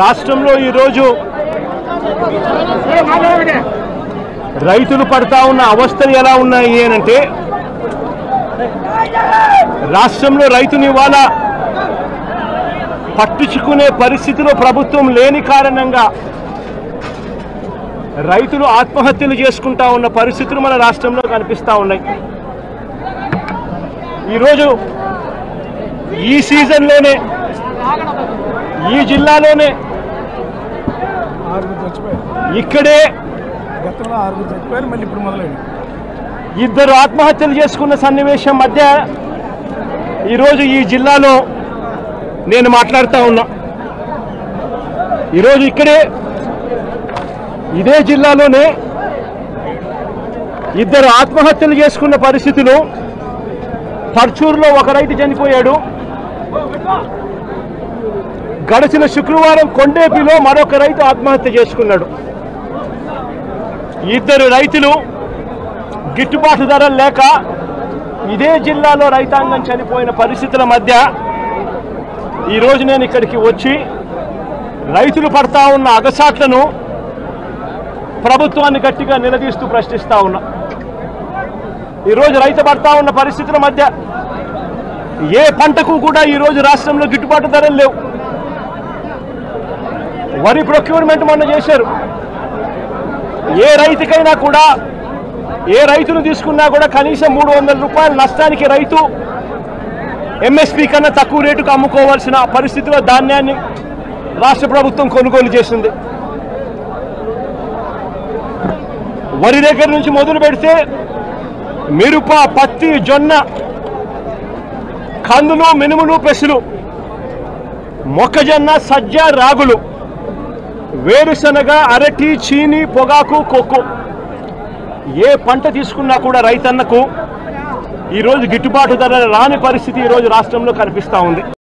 రాష్ట్రంలో ఈరోజు రైతులు పడతా ఉన్న అవస్థలు ఎలా ఉన్నాయి అంటే, రాష్ట్రంలో రైతుని ఇవాళ పట్టించుకునే పరిస్థితిలో ప్రభుత్వం లేని కారణంగా రైతులు ఆత్మహత్యలు చేసుకుంటా ఉన్న పరిస్థితులు మన రాష్ట్రంలో కనిపిస్తూ ఉన్నాయి. ఈరోజు ఈ సీజన్లోనే ఈ జిల్లాలోనే ఇక్కడే ఇద్దరు ఆత్మహత్యలు చేసుకున్న సన్నివేశం మధ్య ఈరోజు ఈ జిల్లాలో నేను మాట్లాడుతూ ఉన్నా. ఈరోజు ఇక్కడే ఇదే జిల్లాలోనే ఇద్దరు ఆత్మహత్యలు చేసుకున్న పరిస్థితులు. పర్చూరులో ఒక రైతు చనిపోయాడు. గడిచిన శుక్రవారం కొండేపిలో మరొక రైతు ఆత్మహత్య చేసుకున్నాడు. ఇద్దరు రైతులు గిట్టుబాటు ధరలు లేక ఇదే జిల్లాలో రైతాంగం చనిపోయిన పరిస్థితుల మధ్య ఈరోజు నేను ఇక్కడికి వచ్చి రైతులు పడతా ఉన్న అగసాట్లను ప్రభుత్వాన్ని గట్టిగా నిలదీస్తూ ప్రశ్నిస్తా ఉన్నా. ఈరోజు రైతు పడతా ఉన్న పరిస్థితుల మధ్య ఏ పంటకు కూడా ఈరోజు రాష్ట్రంలో గిట్టుబాటు ధరలు లేవు. వరి ప్రొక్యూర్మెంట్ మొన్న చేశారు. ఏ రైతుకైనా కూడా, ఏ రైతును తీసుకున్నా కూడా కనీసం 300 రూపాయల నష్టానికి రైతు ఎంఎస్పీ కన్నా తక్కువ రేటుకు అమ్ముకోవాల్సిన పరిస్థితిలో ధాన్యాన్ని రాష్ట్ర ప్రభుత్వం కొనుగోలు చేసింది. వరి దగ్గర నుంచి మొదలు పెడితే మిరప, పత్తి, జొన్న, కందులు, మినుములు, పెసలు, మొక్కజొన్న, సజ్జ, రాగులు, వేరుశనగ, అరటి, చీని, పొగాకు, కొక్కు, ఏ పంట తీసుకున్నా కూడా రైతన్నకు ఈరోజు గిట్టుబాటు ధర రాని పరిస్థితి ఈరోజు రాష్ట్రంలో కనిపిస్తూ ఉంది.